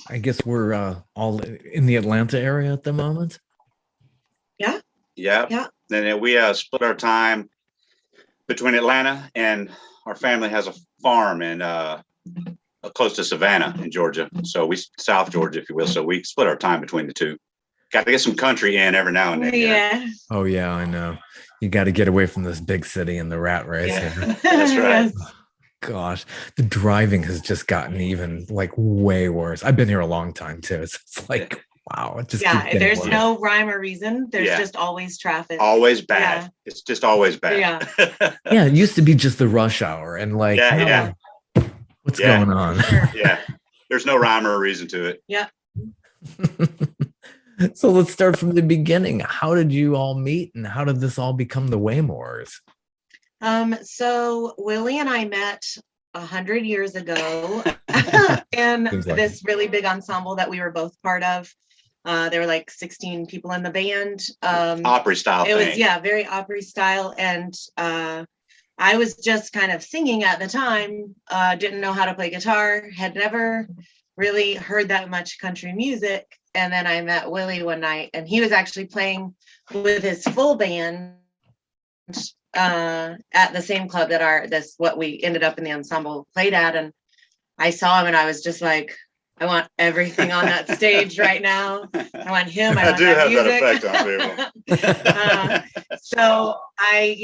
I guess we're all in the Atlanta area at the moment. Yeah. Yeah. Yeah. Then we split our time between Atlanta, and our family has a farm in close to Savannah in Georgia. So South Georgia, if you will. So we split our time between the two. Got to get some country in every now and then. Yeah. Oh yeah, I know. You got to get away from this big city and the rat race Yeah. here. That's right. Yes. Gosh, the driving has just gotten even like way worse. I've been here a long time too. It's like, wow, it just keeps Yeah. getting There's worse. no rhyme or reason. There's Yeah. just always traffic. Always bad. Yeah. It's just always bad. Yeah. Yeah, it used to be just the rush hour and like, Yeah. what's Yeah. going on? Yeah. There's no rhyme or reason to it. Yeah. So let's start from the beginning. How did you all meet and how did this all become the Waymores? So Willie and I met 100 years ago in Seems like this really big ensemble that we were both part of. There were like 16 people in the band. Opry style It thing. was, yeah, very Opry style. And I was just kind of singing at the time, didn't know how to play guitar, had never really heard that much country music. And then I met Willie one night, and he was actually playing with his full band at the same club that what we ended up in the ensemble played at. And I saw him and I was just like, I want everything on that stage right now. I want him. I want do that have music. that effect on people. So I,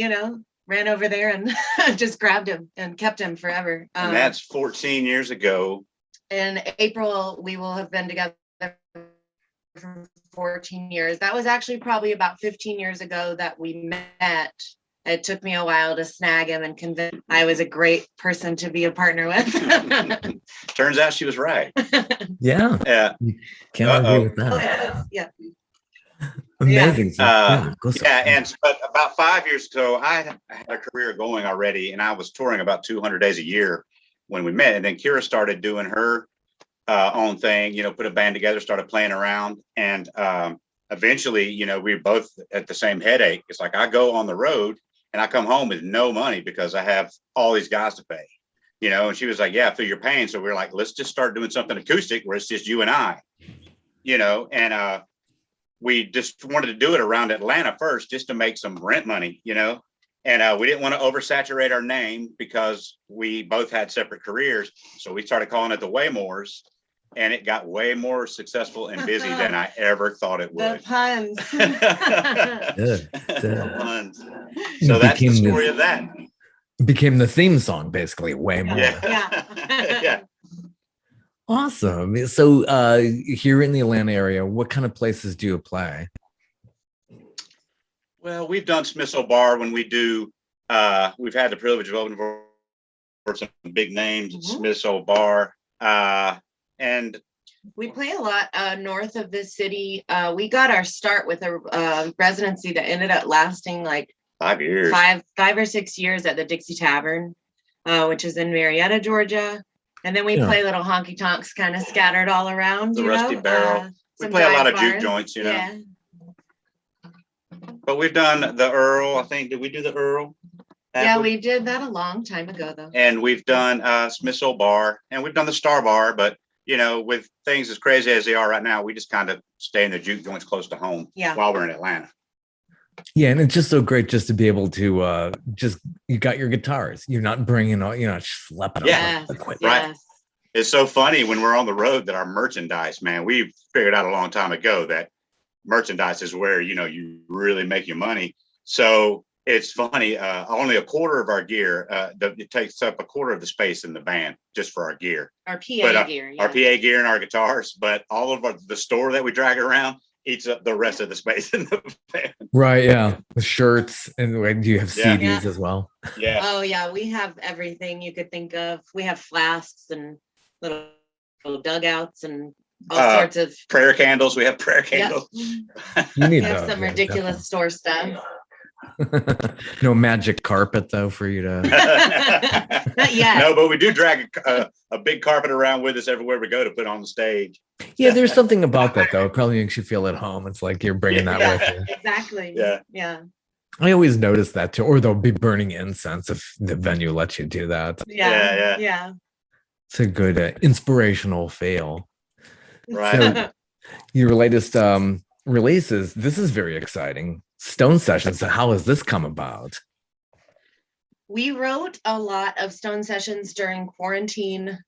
ran over there and just grabbed him and kept him forever. And that's 14 years ago. In April, we will have been together for 14 years. That was actually probably about 15 years ago that we met. It took me a while to snag him and convince him I was a great person to be a partner with. Turns out she was right. Yeah. Yeah. You can't argue with that. Yeah. Amazing. But about 5 years ago, I had a career going already, and I was touring about 200 days a year when we met. And then Kira started doing her own thing, put a band together, started playing around. And eventually, we were both at the same headache. It's like I go on the road and I come home with no money because I have all these guys to pay, and she was like, yeah, I feel your pain. So we were like, let's just start doing something acoustic where it's just you and I, and we just wanted to do it around Atlanta first just to make some rent money, and we didn't want to oversaturate our name because we both had separate careers. So we started calling it the Waymores, and it got way more successful and busy than I ever thought it would. The puns. Good. The puns. So that's the story of that. Became the theme song, basically, Waymore. Yeah. Yeah. Awesome. So here in the Atlanta area, what kind of places do you play? Well, we've done Smithsonian Bar when we do. We've had the privilege of opening for some big names at Smithsonian Bar. And we play a lot north of the city. We got our start with a residency that ended up lasting like 5 years, five or 6 years at the Dixie Tavern, which is in Marietta, Georgia. And then we play little honky tonks kind of scattered all around. The Rusty Barrel. We play a lot of juke joints, Yeah. But we've done the Earl, I think. Did we do the Earl? Yeah, we did that a long time ago, though. And we've done Smithsonian Bar, and we've done the Star Bar. But, with things as crazy as they are right now, we just kind of stay in the juke joints close to home while we're in Atlanta. Yeah, and it's just so great just to be able to you got your guitars. You're not bringing all, you're not schlepping Yes, equipment. Right. It's so funny when we're on the road that our merchandise, man, we've figured out a long time ago that merchandise is where, you really make your money. So it's funny, only a quarter of our gear, it takes up a quarter of the space in the van just for our gear. Our PA gear. Our PA gear and our guitars, but all of the store that we drag around eats up the rest of the space in the van. Right, yeah. The shirts, and do you have CDs as well? Yeah. Oh, yeah, we have everything you could think of. We have flasks and little dugouts and all sorts of prayer candles. We have prayer candles. Yep. You need we have some ridiculous store stuff. No magic carpet though for you to Not yet. No, but we do drag a big carpet around with us everywhere we go to put on the stage. Yeah, there's something about that though. It probably makes you feel at home. It's like you're bringing that with you. Exactly. Yeah. I always notice that too. Or they'll be burning incense if the venue lets you do that. Yeah. Yeah. It's a good inspirational fail. Right. So your latest releases, this is very exciting. Stone Sessions. So how has this come about? We wrote a lot of Stone Sessions during quarantine,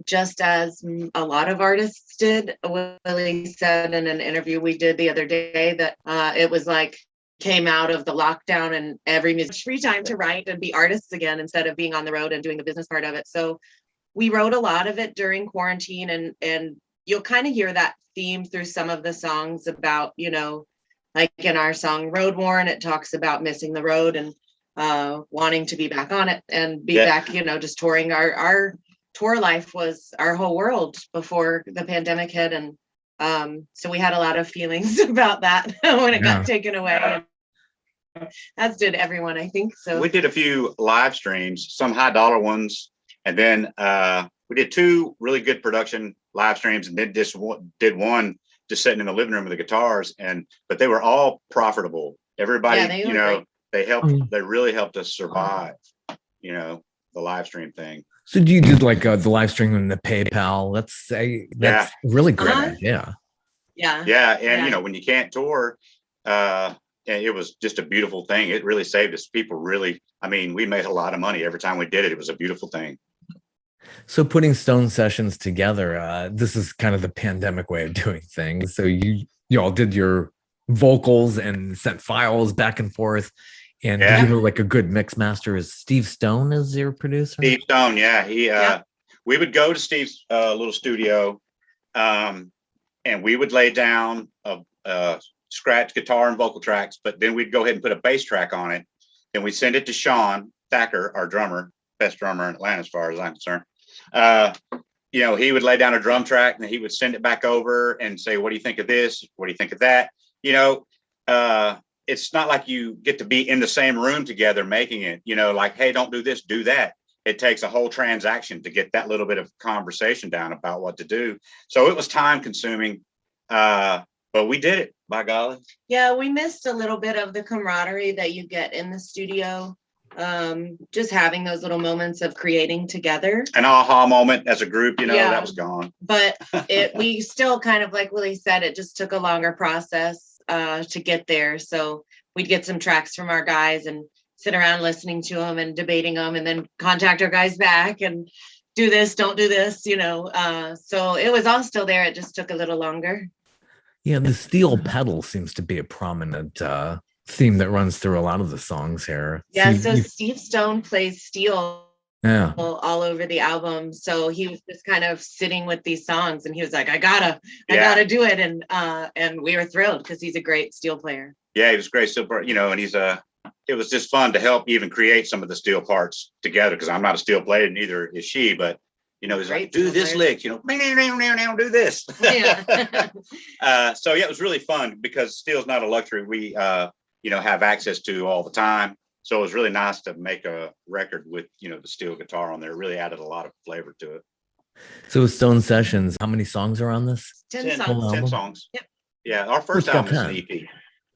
just as a lot of artists did. Willie said in an interview we did the other day that it was like came out of the lockdown and every musician free time to write and be artists again instead of being on the road and doing the business part of it. So we wrote a lot of it during quarantine, and you'll kind of hear that theme through some of the songs about, like in our song Road Worn, it talks about missing the road and wanting to be back on it and be back, just touring. Our tour life was our whole world before the pandemic hit. And so we had a lot of feelings about that when it got taken away. As did everyone, I think. So we did a few live streams, some high dollar ones. And then we did 2 really good production live streams, and then did one just sitting in the living room with the guitars. But they were all profitable. Everybody, they really helped us survive, the live stream thing. So do you do like the live stream and the PayPal? That's a really great idea. Yeah. And when you can't tour, it was just a beautiful thing. It really saved us. People really, we made a lot of money every time we did it. It was a beautiful thing. So putting Stone Sessions together, this is kind of the pandemic way of doing things. So you all did your vocals and sent files back and forth. And did you have like a good mix master? Is Steve Stone as your producer? Steve Stone, yeah. We would go to Steve's little studio, and we would lay down a scratch guitar and vocal tracks, but then we'd go ahead and put a bass track on it. Then we'd send it to Sean Thacker, our drummer, best drummer in Atlanta as far as I'm concerned. He would lay down a drum track and he would send it back over and say, what do you think of this? What do you think of that? It's not like you get to be in the same room together making it, like, hey, don't do this, do that. It takes a whole transaction to get that little bit of conversation down about what to do. So it was time consuming, but we did it, by golly. Yeah, we missed a little bit of the camaraderie that you get in the studio. Just having those little moments of creating together. An aha moment as a group, that was gone. But we still kind of, like Willie said, it just took a longer process to get there. So we'd get some tracks from our guys and sit around listening to them and debating them, and then contact our guys back and do this, don't do this, so it was all still there. It just took a little longer. Yeah, the steel pedal seems to be a prominent theme that runs through a lot of the songs here. Yeah, so Steve Stone plays steel all over the album. So he was just kind of sitting with these songs and he was like, I gotta do it. And we were thrilled because he's a great steel player. Yeah, he was a great steel player, and it was just fun to help even create some of the steel parts together, because I'm not a steel player, neither is she, but he's like, do this lick, do this. Yeah. So it was really fun because steel's not a luxury we have access to all the time. So it was really nice to make a record with, the steel guitar on there. It really added a lot of flavor to it. So with Stone Sessions, how many songs are on this? 10 songs. 10 songs. Yep. Yeah, our first album is an EP.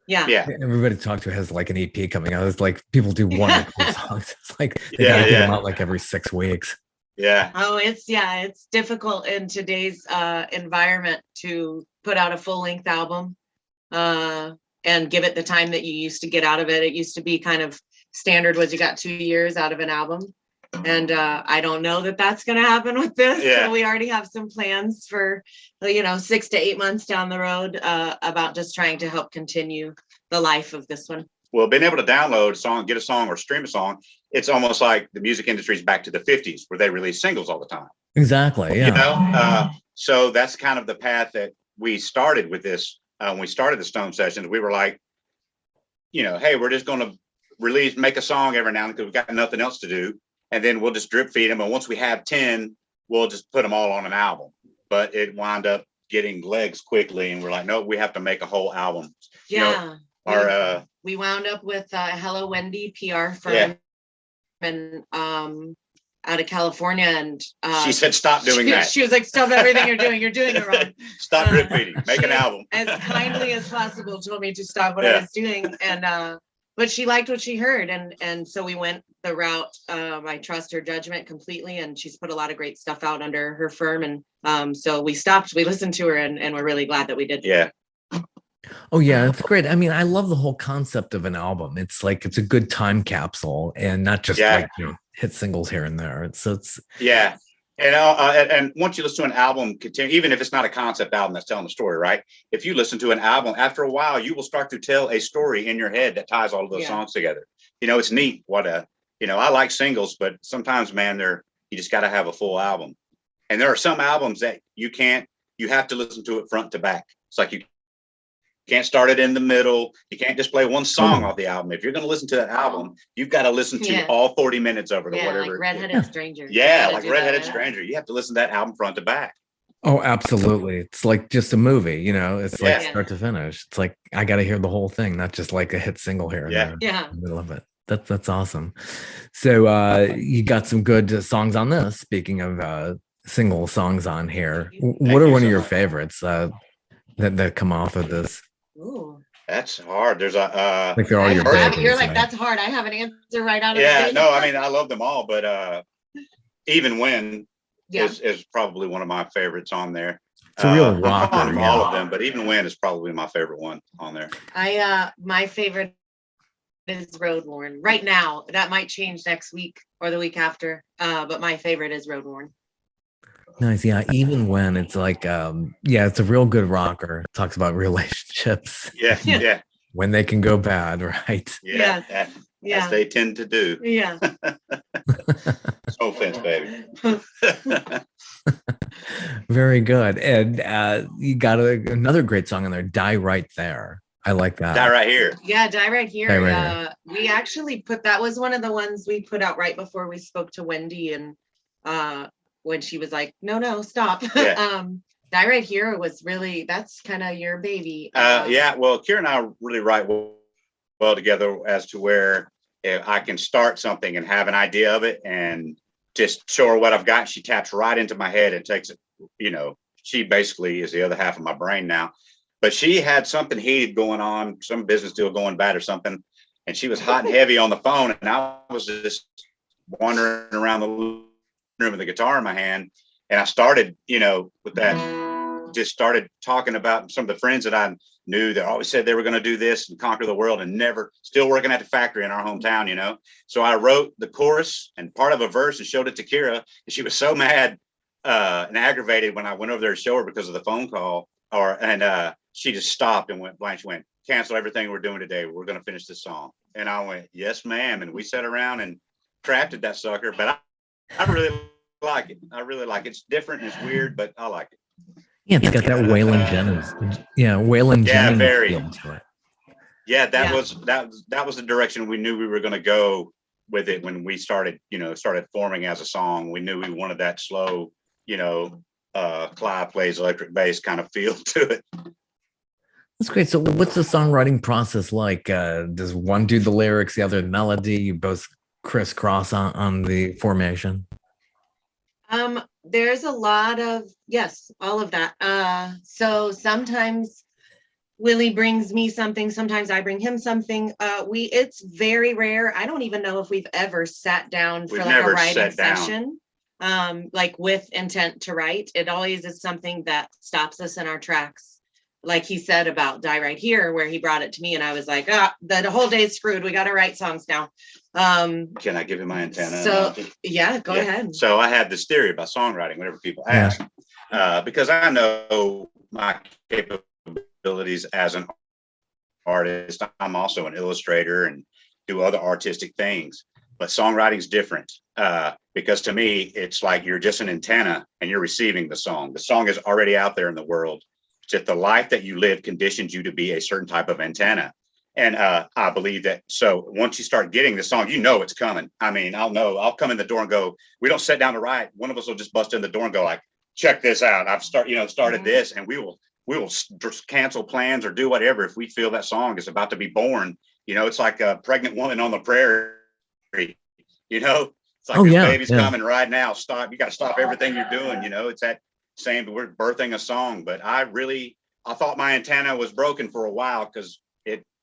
Yeah. Everybody talked to has like an EP coming out. It's like people do one or two songs. It's like they gotta get them out like every 6 weeks. Yeah. Oh, it's difficult in today's environment to put out a full-length album and give it the time that you used to get out of it. It used to be kind of standard was you got 2 years out of an album. And I don't know that that's going to happen with this. Yeah. So we already have some plans for, 6 to 8 months down the road about just trying to help continue the life of this one. Well, being able to download a song, get a song, or stream a song, it's almost like the music industry is back to the 50s where they release singles all the time. Exactly. Yeah. So that's kind of the path that we started with this. When we started the Stone Sessions, we were like, hey, we're just going to make a song every now and then because we've got nothing else to do. And then we'll just drip feed them. And once we have 10, we'll just put them all on an album. But it wound up getting legs quickly. And we're like, no, we have to make a whole album. Yeah. We wound up with Hello Wendy PR firm and out of California. And she said, stop doing that. She was like, stop everything you're doing. You're doing it wrong. Stop drip feeding. Make an album. As kindly as possible told me to stop what I was doing. And but she liked what she heard, and so we went the route. I trust her judgment completely, and she's put a lot of great stuff out under her firm, and so we stopped, we listened to her, and we're really glad that we did. Yeah. Oh yeah, it's great. I mean, I love the whole concept of an album. It's like it's a good time capsule and not just like hit singles here and there. It's yeah. And once you listen to an album, continue, even if it's not a concept album that's telling the story, right? If you listen to an album, after a while, you will start to tell a story in your head that ties all of those songs together. It's neat. I like singles, but sometimes, man, you just got to have a full album. And there are some albums that you have to listen to it front to back. It's like you can't start it in the middle. You can't just play one song off the album. If you're going to listen to that album, you've got to listen to all 40 minutes of it or whatever. Like Redheaded Stranger. Yeah, like Redheaded Stranger. You have to listen to that album front to back. Oh, absolutely. It's like just a movie, it's like start to finish. It's like I got to hear the whole thing, not just like a hit single here and there. Yeah. I love it. That's awesome. So you got some good songs on this. Speaking of single songs on here, what are one of your favorites that come off of this? Ooh. That's hard. There's like they're all your favorites. You're like, that's hard. I have an answer right out of the gate. No, I mean, I love them all, but Even When is probably one of my favorites on there. It's a real rocker. All of them, but Even When is probably my favorite one on there. My favorite is Road Worn. Right now, that might change next week or the week after, but my favorite is Road Worn. Nice. Yeah. Even When it's like, it's a real good rocker. It talks about relationships. Yeah. When they can go bad, right? Yeah. As they tend to do. Yeah. No offense, baby. Very good. And you got another great song in there, Die Right There. I like that. Die Right Here. Yeah, Die Right Here. Die Right Here. We actually that was one of the ones we put out right before we spoke to Wendy, and when she was like, no, stop. Yeah. Die Right Here was really, that's kind of your baby. Well, Kira and I really write well together as to where if I can start something and have an idea of it and just show her what I've got. She taps right into my head and takes it, she basically is the other half of my brain now. But she had something heated going on, some business deal going bad or something. And she was hot and heavy on the phone. And I was just wandering around the room with the guitar in my hand. And I started, with that, just started talking about some of the friends that I knew that always said they were going to do this and conquer the world and never, still working at the factory in our hometown, So I wrote the chorus and part of a verse and showed it to Kira. And she was so mad and aggravated when I went over there to show her because of the phone call. And she just stopped and went blank. She went, cancel everything we're doing today. We're going to finish this song. And I went, yes, ma'am. And we sat around and crafted that sucker. But I really like it. I really like it. It's different and it's weird, but I like it. Yeah, it's got that Waylon Jennings. Yeah, Waylon Jennings. Very. Feel to it. Yeah, that was the direction we knew we were going to go with it when we started forming as a song. We knew we wanted that slow, Clive plays electric bass kind of feel to it. That's great. So what's the songwriting process like? Does one do the lyrics, the other the melody? You both crisscross on the formation? There's a lot of, yes, all of that. So sometimes Willie brings me something, sometimes I bring him something. It's very rare. I don't even know if we've ever sat down for like a writing session, like with intent to write. It always is something that stops us in our tracks. Like he said about Die Right Here, where he brought it to me and I was like, the whole day's screwed. We got to write songs now. Can I give you my antenna? So go ahead. So I have this theory about songwriting whenever people ask, because I know my capabilities as an artist. I'm also an illustrator and do other artistic things, but songwriting is different because to me, it's like you're just an antenna and you're receiving the song. The song is already out there in the world. Just the life that you live conditions you to be a certain type of antenna. And I believe that. So once you start getting the song, it's coming. I mean, I'll come in the door and go, we don't sit down to write. One of us will just bust in the door and go like, check this out. I've started this, and we will just cancel plans or do whatever. If we feel that song is about to be born, it's like a pregnant woman on the prairie, it's like this baby's coming right now. Stop. You got to stop everything you're doing. It's that same, we're birthing a song, but I thought my antenna was broken for a while because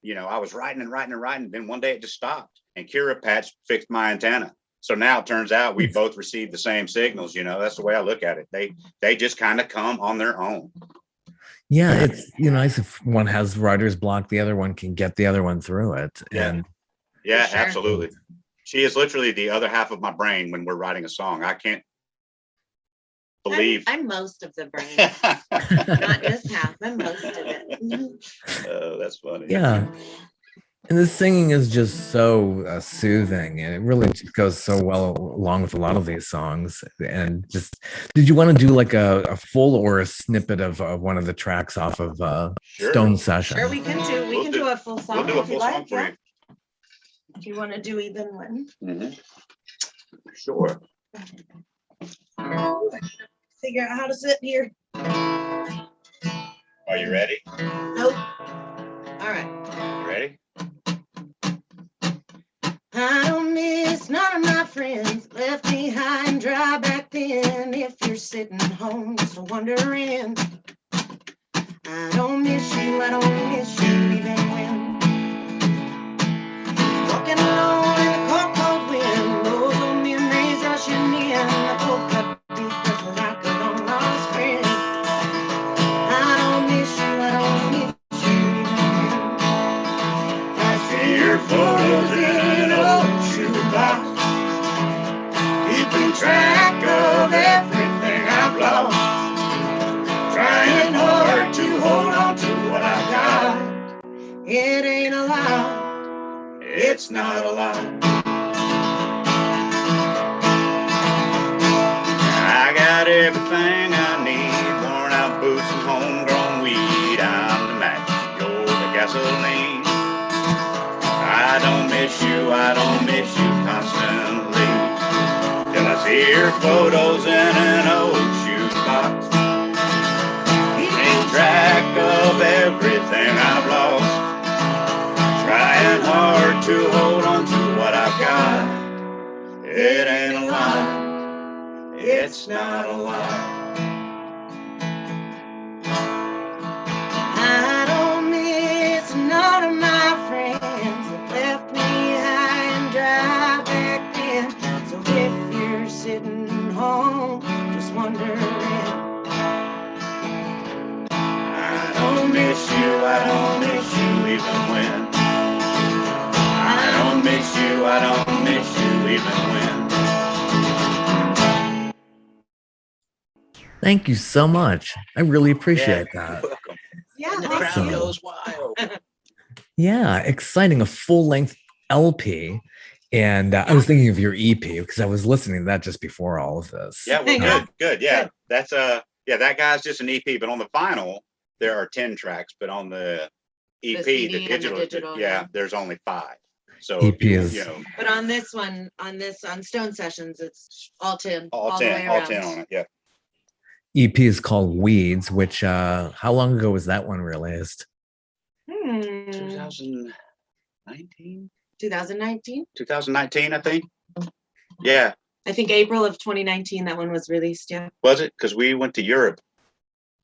I was writing and writing and writing. Then one day it just stopped, and Kira Patch fixed my antenna. So now it turns out we both received the same signals. That's the way I look at it. They just kind of come on their own. Yeah, it's nice if one has writer's block, the other one can get the other one through it. Yeah. And yeah, sure. Absolutely. She is literally the other half of my brain when we're writing a song. I can't believe. I'm most of the brain, not just half. I'm most of it. Oh, that's funny. yeah. And the singing is just so soothing, and it really just goes so well along with a lot of these songs. And just, did you want to do like a full or a snippet of one of the tracks off of Sure. Stone Session? Sure, we can do a full song. We'll do a if you full song like, for yeah. you. Do you want to do even one? Sure. Figure out how to sit here. Are you ready? Nope. All right. You ready? I don't miss none of my friends left me high and dry back then. If you're sitting home just wondering, I don't miss you, I don't miss you even when walking alone in the cold, cold wind. Those old memories rushing in. The cold cut deep just like a long lost friend. I don't miss you, I don't miss you even when I see your photos in an old shoebox, keeping track of everything I've lost, trying hard to hold on to what I've got. It ain't a lie, it's not a lie. I got everything I need, worn out boots and homegrown weed. I'm the match, you're the gasoline. I don't miss you, I don't miss you constantly, till I see your photos in an old shoebox, keeping track of everything I've lost, trying hard to hold on to what I've got. It ain't a lie, it's not a lie. I don't miss none of my friends that left me high and dry back then. So if you're sitting home just wondering, I don't miss you, I don't miss you even when I don't miss you, I don't miss you even when. Thank you so much. I really appreciate that. You're welcome. Yeah, And the thank crowd you. goes wild. Yeah, exciting. A full-length LP. And I was thinking of your EP because I was listening to that just before all of this. Yeah, well, Yeah. good. Yeah, that's that guy's just an EP, but on the vinyl there are 10 tracks, but on the EP, CD the and the digital, digital, yeah. there's only 5. So EP you is- know, But on this one, on Stone Sessions, it's all 10, all the 10, way all around. 10 on it. Yeah, EP is called Weeds, which how long ago was that one released? 2019, 2019. I think. Yeah, I think April of 2019, that one was released. Yeah. was it? Because we went to Europe.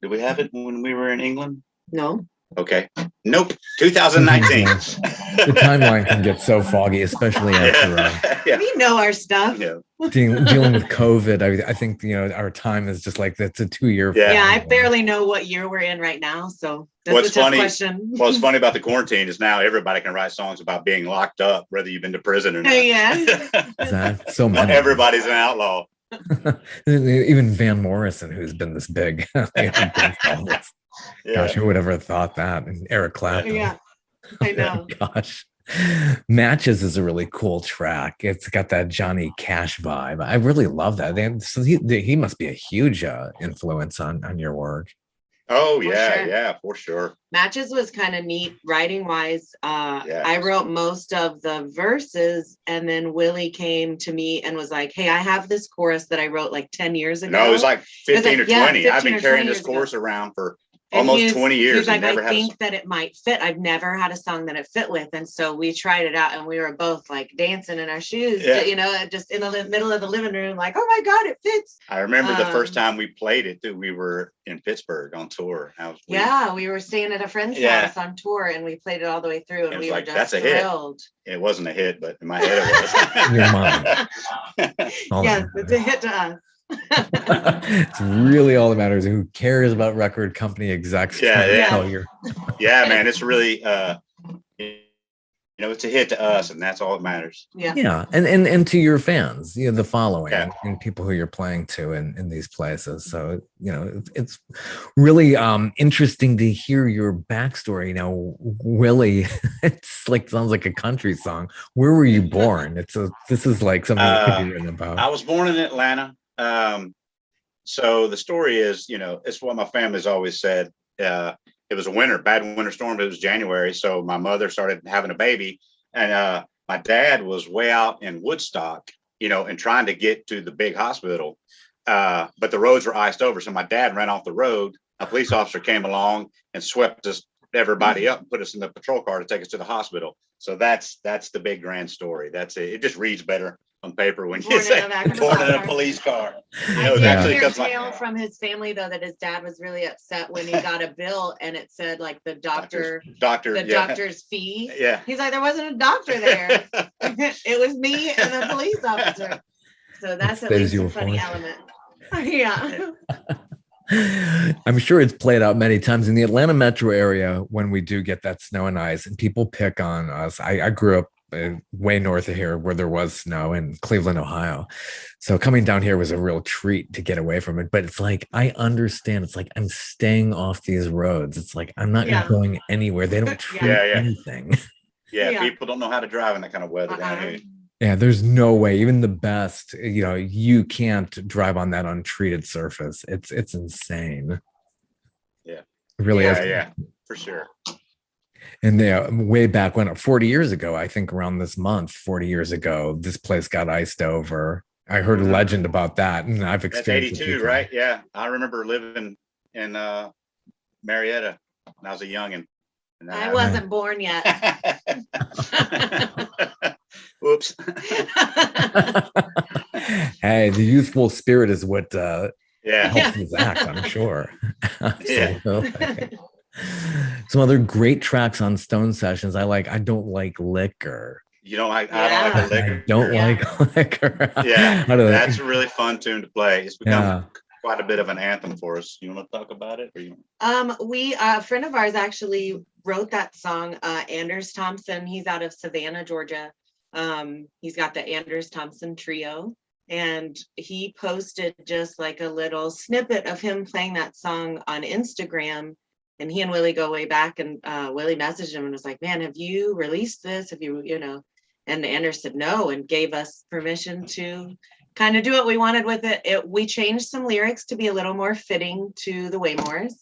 Did we have it when we were in England? No. Okay. Nope. 2019. The timeline can get so foggy, especially after Yeah. We know our stuff. Yeah. dealing with COVID. I think our time is just like that's a 2-year. Yeah. Yeah, I barely know what year we're in right now, so that's What's a tough funny- question. What's funny about the quarantine is now everybody can write songs about being locked up, whether you've been to prison or not. Yeah. So many. Everybody's an outlaw. Even Van Morrison, who's been this big. Yeah. Gosh, who would ever have thought that? And Eric Clapton. Yeah, I know. Gosh. Matches is a really cool track. It's got that Johnny Cash vibe. I really love that. So he must be a huge influence on your work. Oh, For yeah, sure. yeah, for sure. Matches was kind of neat writing wise. Yeah. I wrote most of the verses, and then Willie came to me and was like, "Hey, I have this chorus that I wrote like 10 years ago." No, it was like 15 or yeah, 20. I've 15 been or carrying 20 this years ago. course around for almost 20 years. He's like, I think that it might fit. I've never had a song that it fit with. And so we tried it out and we were both like dancing in our shoes, you know, just in the middle of the living room, like, oh my God, it fits. I remember the first time we played it, we were in Pittsburgh on tour. We were staying at a friend's house on tour and we played it all the way through and we were just that's a thrilled. Hit. It wasn't a hit, but in my head it was. Your mind. Yes, it's a hit to us. It's really all that matters. Who cares about record company execs? Yeah, man, it's really it's a hit to us, and that's all that matters. Yeah, and to your fans, you know, the following and people who you're playing to in these places. So you know, it's really interesting to hear your backstory. You know, Willie, it's like sounds like a country song. Where were you born? This is like something that could be written about. I was born in Atlanta. So the story is, you know, it's what my family's always said. It was a bad winter storm. It was January. So my mother started having a baby and, my dad was way out in Woodstock, you know, and trying to get to the big hospital. But the roads were iced over. So my dad ran off the road. A police officer came along and swept everybody up and put us in the patrol car to take us to the hospital. So that's the big grand story. That's it. It just reads better on paper when you say born in a police car. You know, I did hear a tale from his family though that his dad was really upset when he got a bill and it said like the doctor's fee. Yeah. He's like, there wasn't a doctor there. It was me and a police officer. So that's at least a funny element. Yeah. I'm sure it's played out many times in the Atlanta metro area when we do get that snow and ice and people pick on us. I grew up way north of here where there was snow in Cleveland, Ohio. So coming down here was a real treat to get away from it. But it's like, I understand. It's like, I'm staying off these roads. It's like, I'm not going anywhere. They don't treat anything. Yeah, people don't know how to drive in that kind of weather down here. Yeah, there's no way. Even the best, you know, you can't drive on that untreated surface. It's insane. Yeah. It really is. Yeah, for sure. And way back when, 40 years ago, I think around this month, 40 years ago, this place got iced over. I heard a legend about that, and I've experienced That's 82, right? Yeah, I remember living in Marietta when I was a youngin'. I wasn't born yet. Whoops. Hey, the youthful spirit is what helps us act, I'm sure. Some other great tracks on Stone Sessions. I Don't Like Liquor. You don't like I Don't Like the Liquor? I don't like liquor. Yeah, that's a really fun tune to play. It's become quite a bit of an anthem for us. You want to talk about it? A friend of ours actually wrote that song, Anders Thompson. He's out of Savannah, Georgia. He's got the Anders Thompson Trio. And he posted just like a little snippet of him playing that song on Instagram. And he and Willie go way back, and Willie messaged him and was like, man, have you released this? Have you, and Anders said no, and gave us permission to kind of do what we wanted with it. We changed some lyrics to be a little more fitting to the Waymores.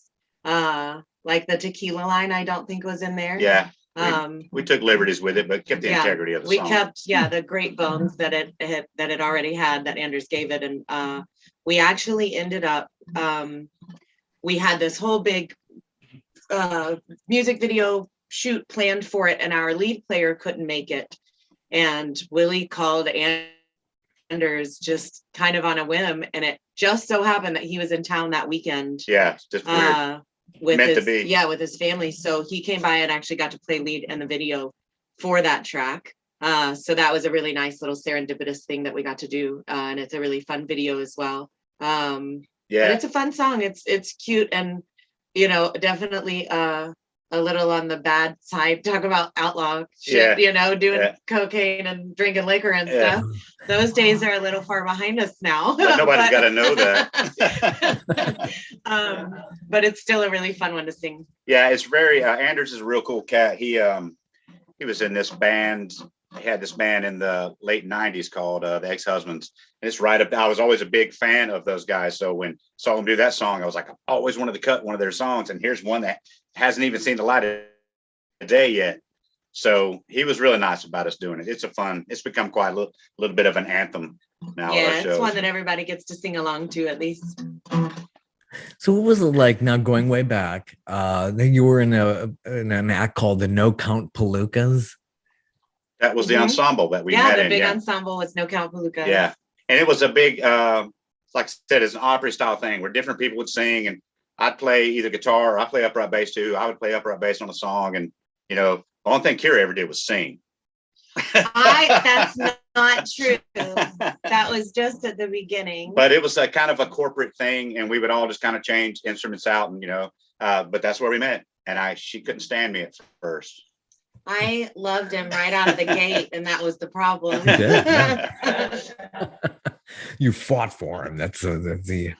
Like the tequila line, I don't think was in there. Yeah. We took liberties with it, but kept the integrity of the song. We kept, the great bones that it already had, that Anders gave it. And we actually ended up, we had this whole big music video shoot planned for it, and our lead player couldn't make it. And Willie called Anders just kind of on a whim, and it just so happened that he was in town that weekend. Yeah, just weird. With his family. So he came by and actually got to play lead in the video for that track. So that was a really nice little serendipitous thing that we got to do. And it's a really fun video as well. But it's a fun song. It's cute and, definitely a little on the bad side. Talk about outlaw shit, doing cocaine and drinking liquor and stuff. Those days are a little far behind us now. But nobody's got to know that. But it's still a really fun one to sing. Yeah, it's very, Anders is a real cool cat. He was in this band. He had this band in the late 90s called the Ex-Husbands. And it's right up. I was always a big fan of those guys. So when I saw them do that song, I was like, I always wanted to cut one of their songs. And here's one that hasn't even seen the light of day yet. So he was really nice about us doing it. It's become quite a little bit of an anthem now. Yeah, it's one that everybody gets to sing along to at least. So what was it like now going way back? You were in an act called the No Count Palookas. That was the Mhm. ensemble that we Yeah, met the in. big Yeah. ensemble was No Count Palooka. Yeah. And it was a big, like I said, it's an opera style thing where different people would sing, and I'd play either guitar or I play upright bass too. I would play upright bass on a song. And, the only thing Kira ever did was sing. That's not true. That was just at the beginning. But it was a kind of a corporate thing, and we would all just kind of change instruments out, and but that's where we met. And she couldn't stand me at first. I loved him right out of the gate, and that was the problem. You did, yeah. You fought for him. That's the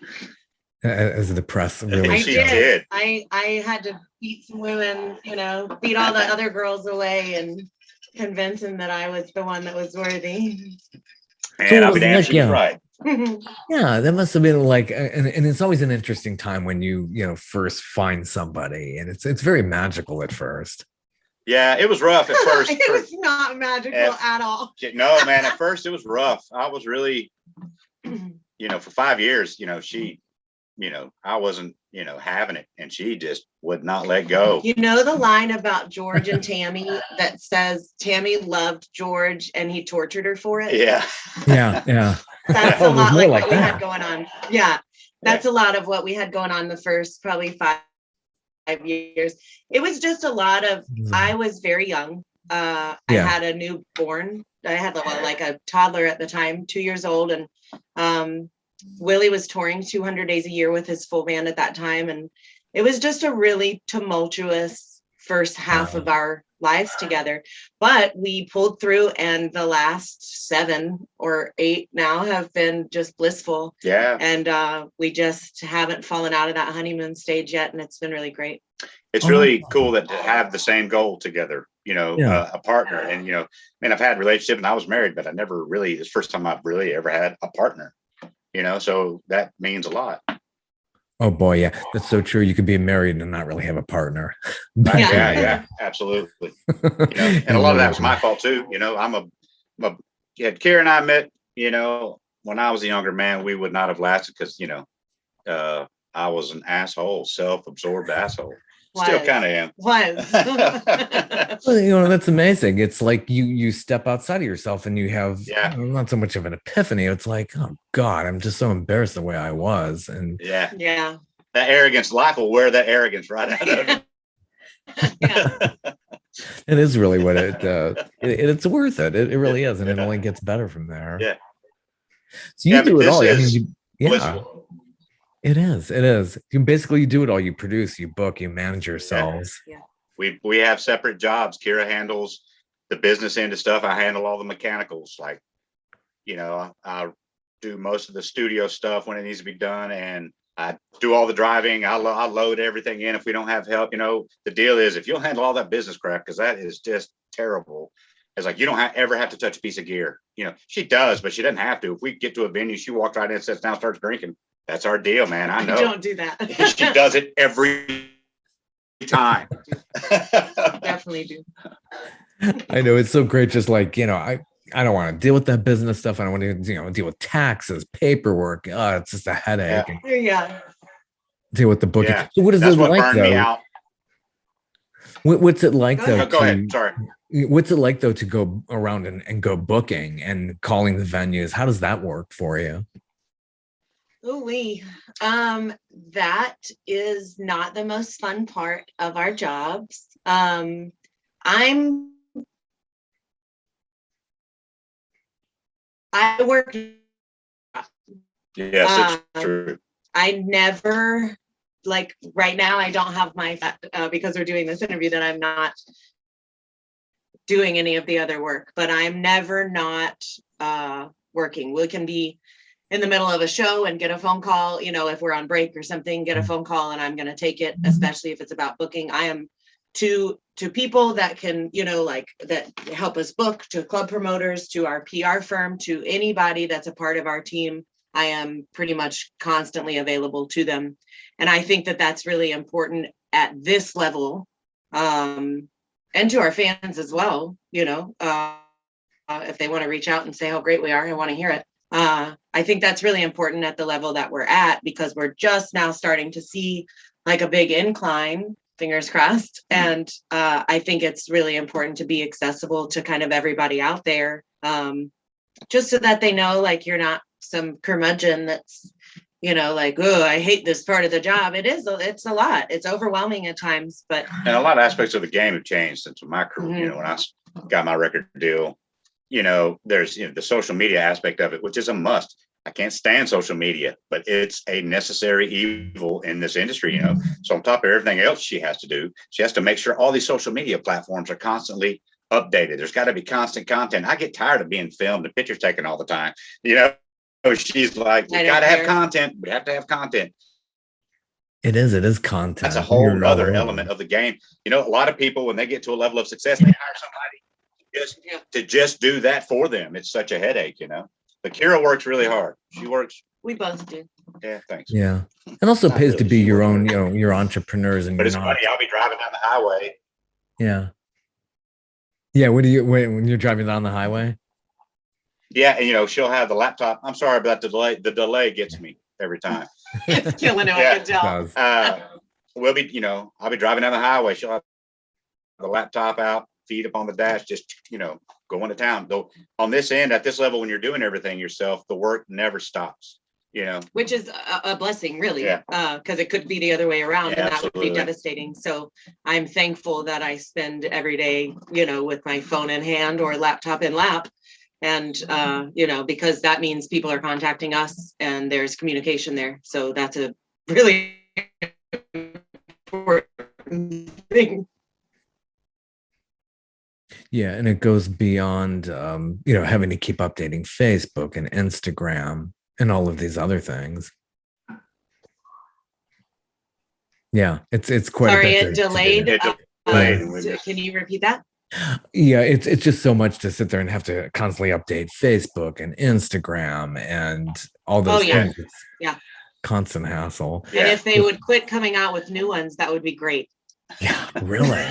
as the press really. I She did. did. I had to beat some women, beat all the other girls away and convince him that I was the one that was worthy. And I'll be damned, she was right. Yeah, that must have been like, and it's always an interesting time when you first find somebody, and it's very magical at first. Yeah, it was rough at first. It was not magical at all. No, man, at first it was rough. I was really, for 5 years, she, I wasn't, having it, and she just would not let go. You know the line about George and Tammy that says Tammy loved George and he tortured her for it? Yeah. Yeah. That's a lot like what we that. had going on. Yeah. That's a lot of what we had going on the first probably 5 years. It was just a lot of, I was very young. I had a newborn. I had like a toddler at the time, 2 years old. And Willie was touring 200 days a year with his full band at that time. And it was just a really tumultuous first half of our lives together. But we pulled through, and the last 7 or 8 now have been just blissful. Yeah. And we just haven't fallen out of that honeymoon stage yet. And it's been really great. It's really cool to have the same goal together, a partner. And, I've had relationships and I was married, but I never really, it's the first time I've really ever had a partner, so that means a lot. Oh boy, yeah, that's so true. You could be married and not really have a partner. Yeah, absolutely. And a lot of that was my fault too. Kira and I met, when I was a younger man, we would not have lasted because, I was an asshole, self-absorbed asshole. Still kind of am. Was. Well, that's amazing. It's like you step outside of yourself and you have not so much of an epiphany. It's like, oh God, I'm just so embarrassed the way I was. And yeah. That arrogance, life will wear that arrogance right out of it. It is really what it's worth it. It really is. And it only gets better from there. Yeah. So you do it all. Blissful. It is. You do it all. You produce, you book, you manage yourselves. Yeah. We have separate jobs. Kira handles the business end of stuff. I handle all the mechanicals. Like, I do most of the studio stuff when it needs to be done, and I do all the driving. I load everything in if we don't have help. The deal is if you'll handle all that business crap, because that is just terrible. It's like you don't ever have to touch a piece of gear. She does, but she doesn't have to. If we get to a venue, she walks right in, sits down, starts drinking. That's our deal, man. I know. Don't do that. She does it every time. Definitely do. I know, it's so great. Just like, I don't want to deal with that business stuff. I don't want to, deal with taxes, paperwork. It's just a headache. Yeah. Deal with the booking. Yeah. So what is That's it what like burned though? me out. What's it like though? Go ahead. Sorry. What's it like though to go around and go booking and calling the venues? How does that work for you? That is not the most fun part of our jobs. I work. Yes, it's true. I never, like right now, I don't have my, because we're doing this interview, that I'm not doing any of the other work, but I'm never not working. We can be in the middle of a show and get a phone call, if we're on break or something, get a phone call and I'm going to take it, especially if it's about booking. I am to people that can, that help us book, to club promoters, to our PR firm, to anybody that's a part of our team. I am pretty much constantly available to them. And I think that that's really important at this level, and to our fans as well, if they want to reach out and say how great we are, I want to hear it. I think that's really important at the level that we're at, because we're just now starting to see like a big incline, fingers crossed. And I think it's really important to be accessible to kind of everybody out there, just so that they know, like, you're not some curmudgeon that's, you know, like, oh, I hate this part of the job. It's a lot. It's overwhelming at times, but. And a lot of aspects of the game have changed since my career, you know, when I got my record deal, you know, there's, you know, the social media aspect of it, which is a must. I can't stand social media, but it's a necessary evil in this industry, you know. So on top of everything else she has to do, she has to make sure all these social media platforms are constantly updated. There's got to be constant content. I get tired of being filmed and pictures taken all the time, you know. So she's like, we got to have content. We have to have content. It is content. That's a whole other element of the game. You know, a lot of people, when they get to a level of success, they hire somebody to just do that for them. It's such a headache, you know. But Kira works really hard. She works. We both do. Yeah, thanks. Yeah. And also pays really to be your own, you know, your entrepreneurs. And but it's funny, I'll be driving down the highway. Yeah. Yeah. What do you, when you're driving down the highway? Yeah. And, you know, she'll have the laptop. I'm sorry about the delay. The delay gets me every time. It's killing it. I can tell. We'll be, you know, I'll be driving down the highway. She'll have the laptop out, feet up on the dash, just, you know, going to town. Though on this end, at this level, when you're doing everything yourself, the work never stops, you know, which is a blessing, really, because it could be the other way around, and that would be devastating. So I'm thankful that I spend every day, you know, with my phone in hand or laptop in lap. And, you know, because that means people are contacting us and there's communication there. So that's a really important thing. Yeah, and it goes beyond, you know, having to keep updating Facebook and Instagram and all of these other things. Yeah, it's quite. Sorry, it delayed. Can you repeat that? Yeah, it's just so much to sit there and have to constantly update Facebook and Instagram and all those things. Yeah, constant hassle. And if they would quit coming out with new ones, that would be great. Yeah, really.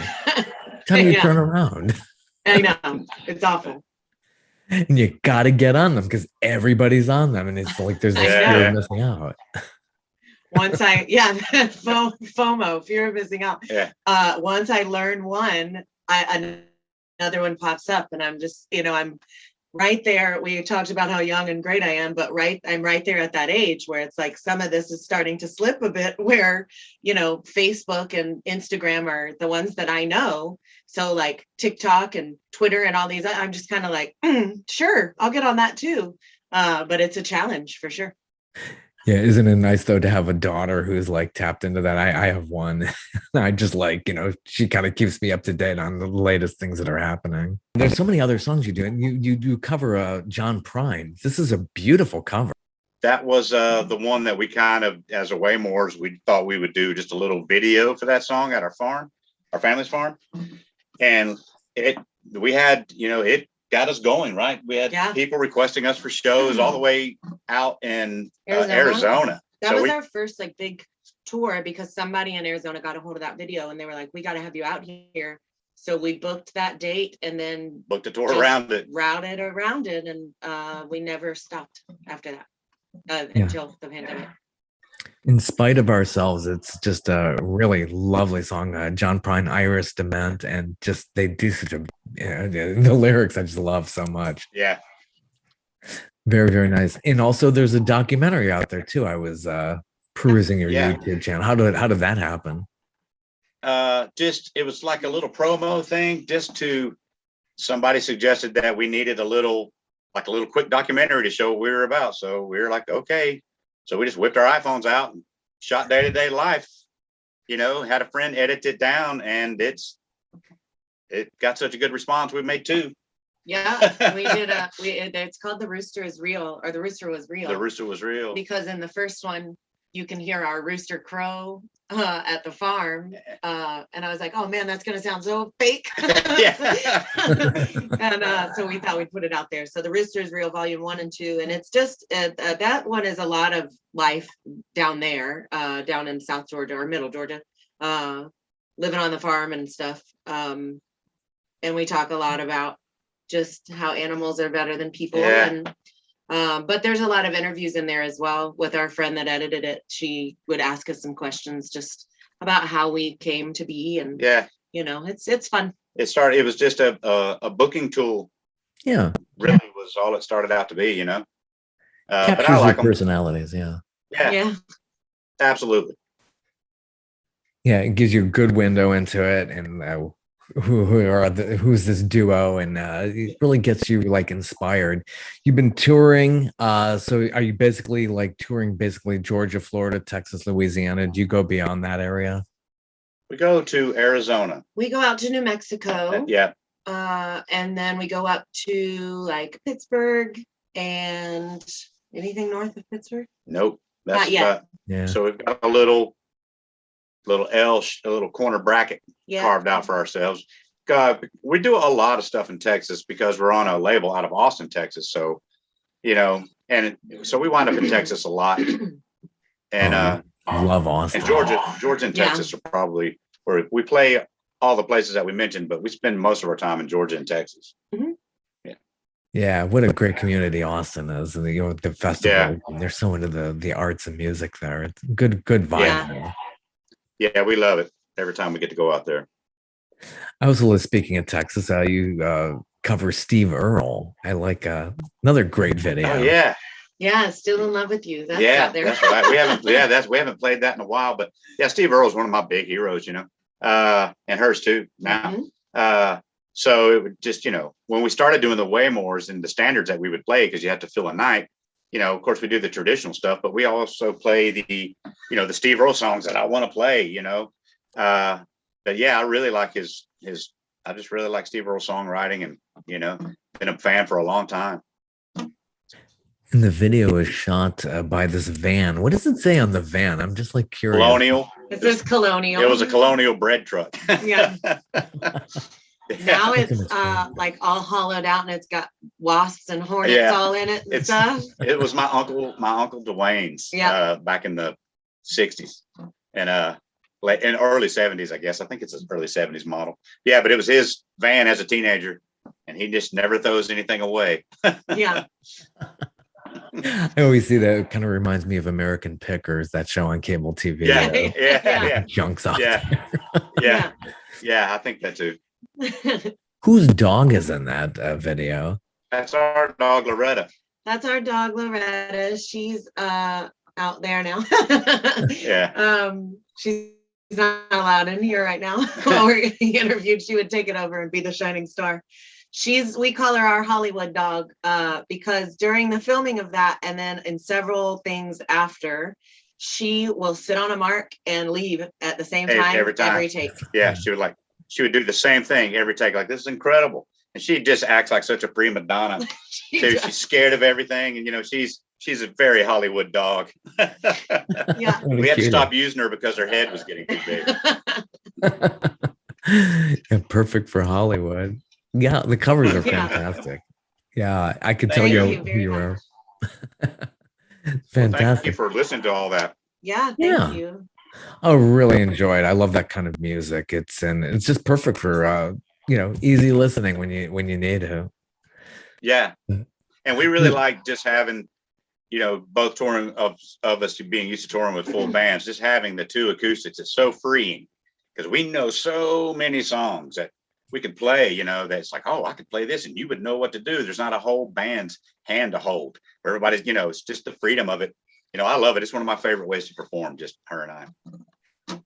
How do you turn around? I know, it's awful. And you got to get on them because everybody's on them, and it's like there's this fear of missing out. Once FOMO, fear of missing out. Yeah. Once I learn one, another one pops up, and I'm just, you know, I'm right there. We talked about how young and great I am, but I'm right there at that age where it's like some of this is starting to slip a bit, where, you know, Facebook and Instagram are the ones that I know. So like TikTok and Twitter and all these, I'm just kind of like, sure, I'll get on that too. But it's a challenge for sure. Yeah, isn't it nice though to have a daughter who's like tapped into that? I have one. I just like, you know, she kind of keeps me up to date on the latest things that are happening. There's so many other songs you do, and you cover John Prine. This is a beautiful cover. That was the one that we kind of, as a Waymores, we thought we would do just a little video for that song at our farm, our family's farm, and we had, you know, it got us going, right? We had people requesting us for shows all the way out in Arizona. That was our first like big tour, because somebody in Arizona got a hold of that video and they were like, we got to have you out here. So we booked that date and then booked a tour around it, routed around it. And we never stopped after that until the pandemic. In spite of ourselves, it's just a really lovely song. John Prine, Iris Dement, and just they do such a the lyrics I just love so much. Yeah, very, very nice. And also, there's a documentary out there too. I was perusing your YouTube channel. How did that happen? It was like a little promo thing. Somebody suggested that we needed a little quick documentary to show what we were about. So we were like, okay. So we just whipped our iPhones out and shot day-to-day life, you know, had a friend edit it down, and it got such a good response. We made 2. Yeah, we did. It's called The Rooster is Real, or The Rooster Was Real. The Rooster Was Real. Because in the first one, you can hear our rooster crow at the farm. And I was like, oh man, that's going to sound so fake. Yeah. And so we thought we'd put it out there. So The Rooster is Real, Volume 1 and 2. And it's just, that one is a lot of life down there, down in South Georgia or Middle Georgia, living on the farm and stuff. And we talk a lot about just how animals are better than people. And But there's a lot of interviews in there as well with our friend that edited it. She would ask us some questions just about how we came to be, and Yeah, it's fun. it was just a booking tool. Yeah. Really was all it started out to be, but I Captures like your them. personalities. Yeah. Yeah. Absolutely. Yeah. It gives you a good window into it, and who's this duo, and it really gets you like inspired. You've been touring. So are you basically like touring basically Georgia, Florida, Texas, Louisiana? Do you go beyond that area? We go to Arizona. We go out to New Mexico. Yeah. And then we go up to like Pittsburgh and anything north of Pittsburgh. Nope. That's Not yet. Yeah. So we've got a little a little corner bracket carved out for ourselves. We do a lot of stuff in Texas because we're on a label out of Austin, Texas. So, and so we wind up in Texas a lot. And love Austin. And Georgia and Texas are probably where we play all the places that we mentioned, but we spend most of our time in Georgia and Texas. Mm-hmm. Yeah, what a great community Austin is. And the festival. Yeah. And they're so into the arts and music there. It's good vibe there. Yeah, we love it every time we get to go out there. I was speaking of Texas, you cover Steve Earle. I like another great video. Oh yeah. Yeah, Still in Love with You. That's out there. That's right. We haven't played that in a while, but yeah, Steve Earle's one of my big heroes, and hers too now. Mm-hmm. So it would just, when we started doing the Waymores and the standards that we would play, because you have to fill a night, of course we do the traditional stuff, but we also play the Steve Earle songs that I want to play, but yeah, I really like I just really like Steve Earle's songwriting, and, been a fan for a long time. And the video is shot by this van. What does it say on the van? I'm just like curious. Colonial. It says Colonial. It was a Colonial bread truck. Yeah. Now it's like all hollowed out, and it's got wasps and hornets all in it and stuff. It was my uncle Dwayne's back in the 60s and in early 70s, I guess. I think it's an early 70s model. Yeah, but it was his van as a teenager, and he just never throws anything away. Yeah. I always see that. It kind of reminds me of American Pickers, that show on cable TV. Yeah. Junks off. Yeah. I think that too. Whose dog is in that video? That's our dog Loretta. That's our dog Loretta. She's out there now. Yeah. She's not allowed in here right now. While we're getting interviewed, she would take it over and be the shining star. We call her our Hollywood dog because during the filming of that, and then in several things after, she will sit on a mark and leave at the same time every take. Yeah, she would do the same thing every take. Like, this is incredible, and she just acts like such a prima donna. She's scared of everything, and she's a very Hollywood dog. Yeah, we had to stop using her because her head was getting too big. Yeah, perfect for Hollywood. Yeah, the covers are fantastic. Yeah, I could tell you who you are. Fantastic. Well, thank you for listening to all that. Yeah, thank you. I really enjoyed. I love that kind of music. It's just perfect for easy listening when you need to. Yeah, and we really like just having both touring of us being used to touring with full bands, just having the two acoustics. It's so freeing because we know so many songs that we could play, that's like, oh, I could play this and you would know what to do. There's not a whole band's hand to hold. Everybody's, it's just the freedom of it. I love it. It's one of my favorite ways to perform, just her and I.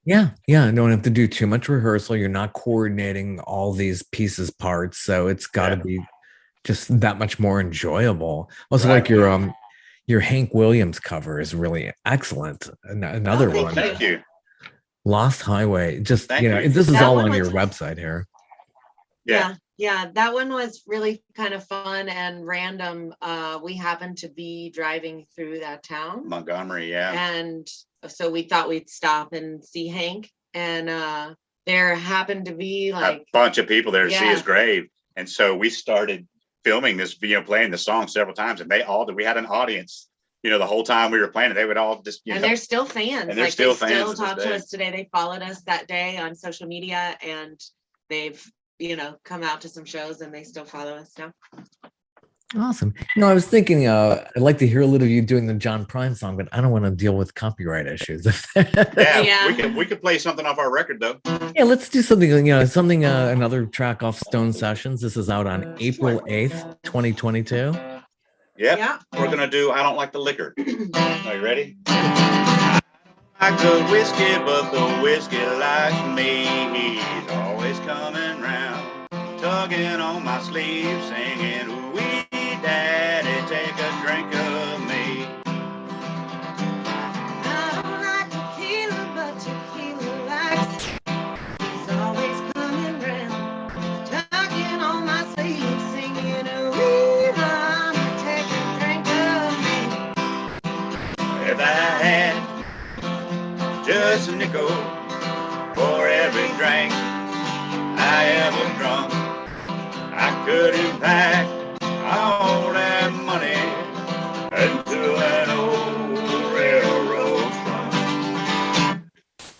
Yeah. Don't have to do too much rehearsal. You're not coordinating all these pieces, parts. So it's got to be just that much more enjoyable. Also, like your Hank Williams cover is really excellent. Another one. Thank you. Lost Highway. Just, this is all on your website here. Yeah, that one was really kind of fun and random. We happened to be driving through that town, Montgomery, and so we thought we'd stop and see Hank, and there happened to be like a bunch of people there to see his grave, and so we started filming this video, playing the song several times, and we had an audience, the whole time we were playing it. They would all just, and they're still fans, and they're still fans. Still talk to us today. They followed us that day on social media, and they've come out to some shows, and they still follow us now. Awesome. I was thinking, I'd like to hear a little of you doing the John Prine song, but I don't want to deal with copyright issues. Yeah, we could play something off our record though. Yeah, let's do something, another track off Stone Sessions. This is out on April 8th, 2022. Yeah. We're going to do I Don't Like the Liquor. Are you ready? I like the whiskey, but the whiskey likes me. He's always coming round, tugging on my sleeve, singing, "Wee Daddy, take a drink of me." I don't like tequila, but tequila likes. He's always coming round, tugging on my sleeve, singing, "Wee mama, take a drink of me." If I had just a nickel for every drink I ever drunk, I couldn't pack all that money into an old railroad trunk.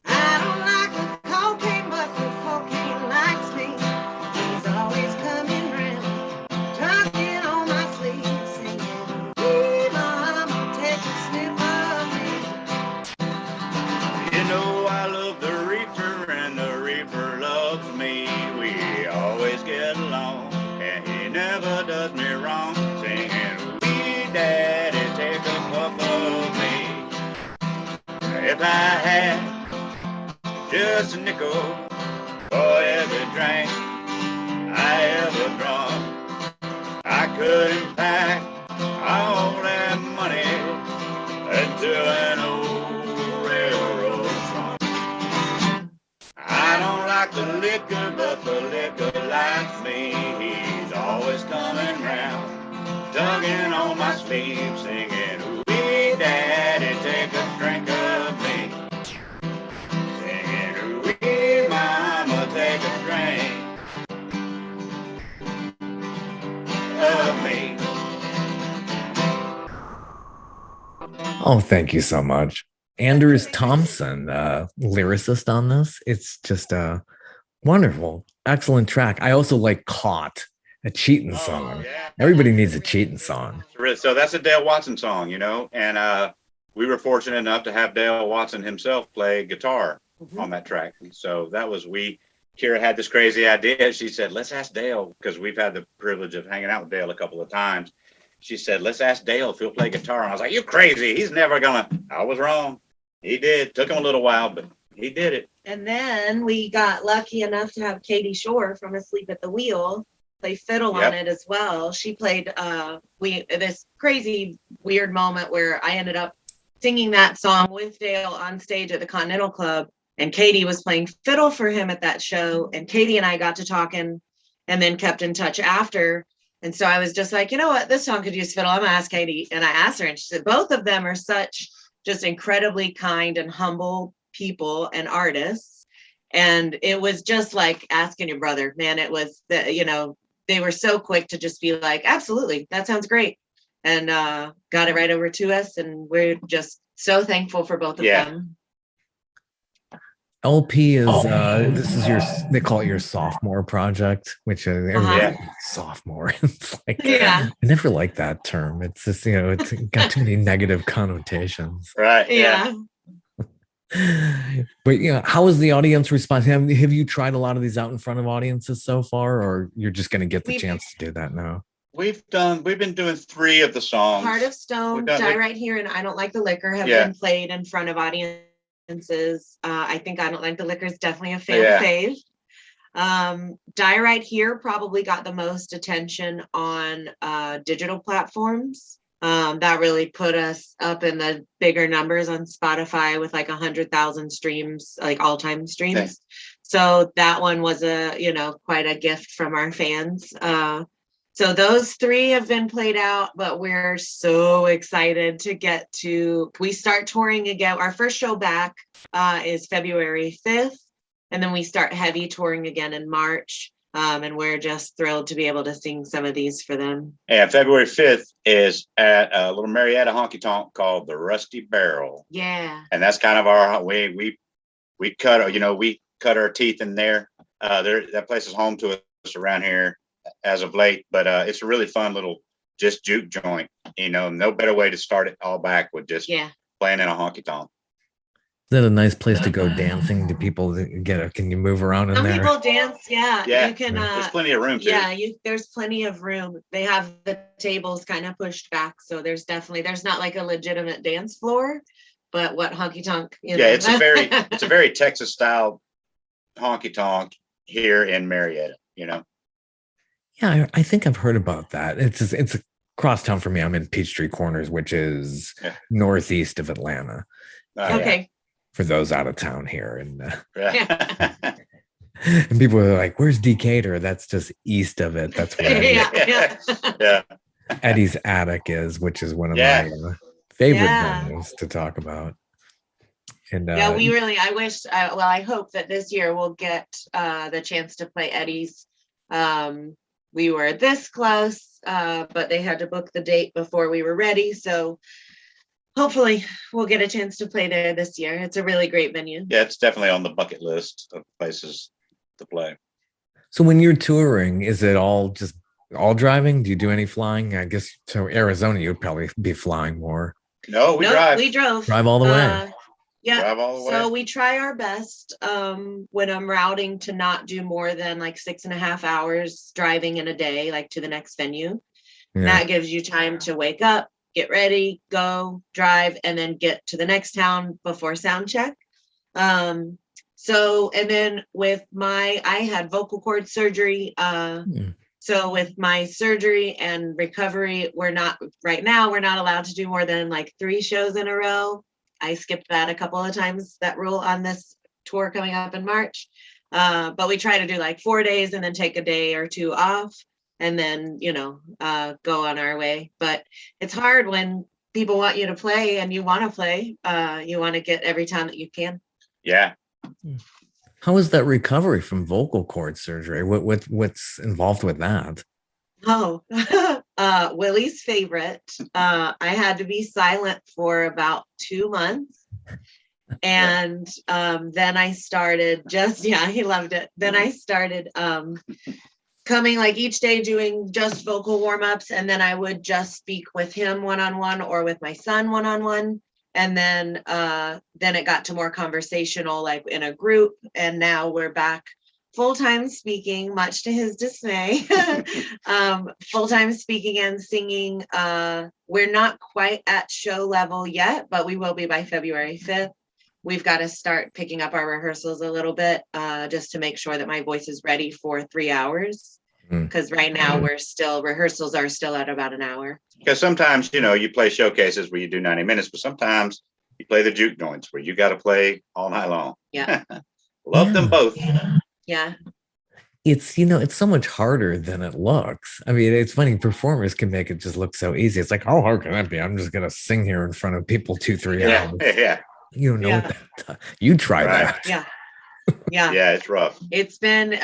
I don't like the cocaine, but the cocaine likes me. He's always coming round, tugging on my sleeve, singing, "Wee mama, take a sniff of me." You know I love the reaper and the reaper loves me. We always get along and he never does me wrong, singing, "Wee Daddy, take a puff of me." If I had just a nickel for every drink I ever drunk, I couldn't pack all that money into an old railroad trunk. I don't like the liquor, but the liquor likes me. He's always coming round, tugging on my sleeve, singing, "Wee Daddy, take a drink of me." Singing, "Wee Mama, take a drink of me." Oh, thank you so much. Anders Thompson, lyricist on this. It's just a wonderful, excellent track. I also like Caught, a cheating song. Yeah. Everybody needs a cheating song. So that's a Dale Watson song, and we were fortunate enough to have Dale Watson himself play guitar on that track. So that was, Kira had this crazy idea. She said, "Let's ask Dale," because we've had the privilege of hanging out with Dale a couple of times. She said, "Let's ask Dale if he'll play guitar." And I was like, "You crazy. He's never gonna." I was wrong. He did. Took him a little while, but he did it. And then we got lucky enough to have Katie Shore from Asleep at the Wheel play fiddle on it as well. She played this crazy weird moment where I ended up singing that song with Dale on stage at the Continental Club, and Katie was playing fiddle for him at that show, and Katie and I got to talking and then kept in touch after. And so I was just like, you know what, this song could use fiddle. I'm gonna ask Katie. And I asked her, and she said both of them are such just incredibly kind and humble people and artists. And it was just like asking your brother, man. It was they were so quick to just be like, absolutely, that sounds great. And got it right over to us. And we're just so thankful for both of them. LP is this is they call it your sophomore project, which sophomore. It's like, I never like that term. It's just, it's got too many negative connotations. Right. Yeah. But how is the audience response? Have you tried a lot of these out in front of audiences so far, or you're just going to get the chance to do that now? We've been doing 3 of the songs. Heart of Stone, Die Right Here, and I Don't Like the Liquor have been played in front of audiences. I think I Don't Like the Liquor is definitely a fan fave. Die Right Here probably got the most attention on digital platforms. That really put us up in the bigger numbers on Spotify with like 100,000 streams, like all-time streams. Okay. So that one was quite a gift from our fans. So those 3 have been played out, but we're so excited to we start touring again. Our first show back is February 5th, and then we start heavy touring again in March. And we're just thrilled to be able to sing some of these for them. And February 5th is at a little Marietta honky tonk called the Rusty Barrel. Yeah. And that's kind of our way. We cut our teeth in there. That place is home to us around here as of late, but it's a really fun little just juke joint. No better way to start it all back with just playing in a honky tonk. Is that a nice place to go dancing? Do people can you move around in Some there? people dance, you can. There's plenty of room too. There's plenty of room. They have the tables kind of pushed back, so there's not like a legitimate dance floor, but what honky tonk is. Yeah, it's a very Texas style honky tonk here in Marietta. Yeah, I think I've heard about that. It's across town for me. I'm in Peachtree Corners, which is northeast of Atlanta. Okay. For those out of town here, and and people are like, "Where's Decatur?" That's just east of it. That's where Eddie's Attic is, which is one of my favorite venues to talk about. And I wish. I hope that this year we'll get the chance to play Eddie's. We were this close, but they had to book the date before we were ready, so. Hopefully we'll get a chance to play there this year. It's a really great venue. Yeah, it's definitely on the bucket list of places to play. So when you're touring, is it all driving? Do you do any flying? I guess to Arizona, you'd probably be flying more. No, we drive. We drove. Drive all the way. Drive all the way. So we try our best when I'm routing to not do more than like 6.5 hours driving in a day, like to the next venue. Yeah. That gives you time to wake up, get ready, go, drive, and then get to the next town before sound check. And then I had vocal cord surgery. So with my surgery and recovery, we're not allowed to do more than like 3 shows in a row. I skipped that a couple of times, that rule on this tour coming up in March. But we try to do like 4 days and then take a day or 2 off. And then, go on our way. But it's hard when people want you to play and you want to play. You want to get every time that you can. Yeah. How was that recovery from vocal cord surgery? What's involved with that? Oh, Willie's favorite. I had to be silent for about 2 months. And then I started he loved it. Then I started coming like each day doing just vocal warm-ups, and then I would just speak with him one-on-one or with my son one-on-one, and then it got to more conversational, like in a group, and now we're back full-time speaking, much to his dismay. Full-time speaking and singing. We're not quite at show level yet, but we will be by February 5th. We've got to start picking up our rehearsals a little bit, just to make sure that my voice is ready for 3 hours. Because right now rehearsals are still at about an hour. Because sometimes, you play showcases where you do 90 minutes, but sometimes you play the juke joints where you got to play all night long. Yeah. Love them both. Yeah. It's, it's so much harder than it looks. I mean, it's funny. Performers can make it just look so easy. It's like, how hard can that be? I'm just going to sing here in front of people 2-3 hours. Yeah. You don't know what that. You try that. Yeah. Yeah, it's rough. It's been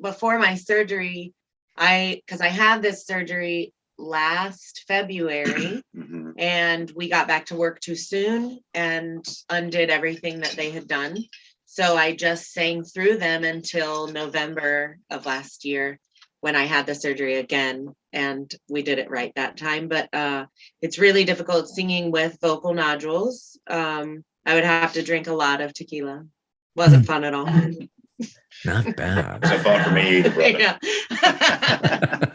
before my surgery, because I had this surgery last February and we got back to work too soon and undid everything that they had done. So I just sang through them until November of last year when I had the surgery again, and we did it right that time. But it's really difficult singing with vocal nodules. I would have to drink a lot of tequila. Wasn't fun at all. Not bad. Wasn't fun for me either, brother. Yeah.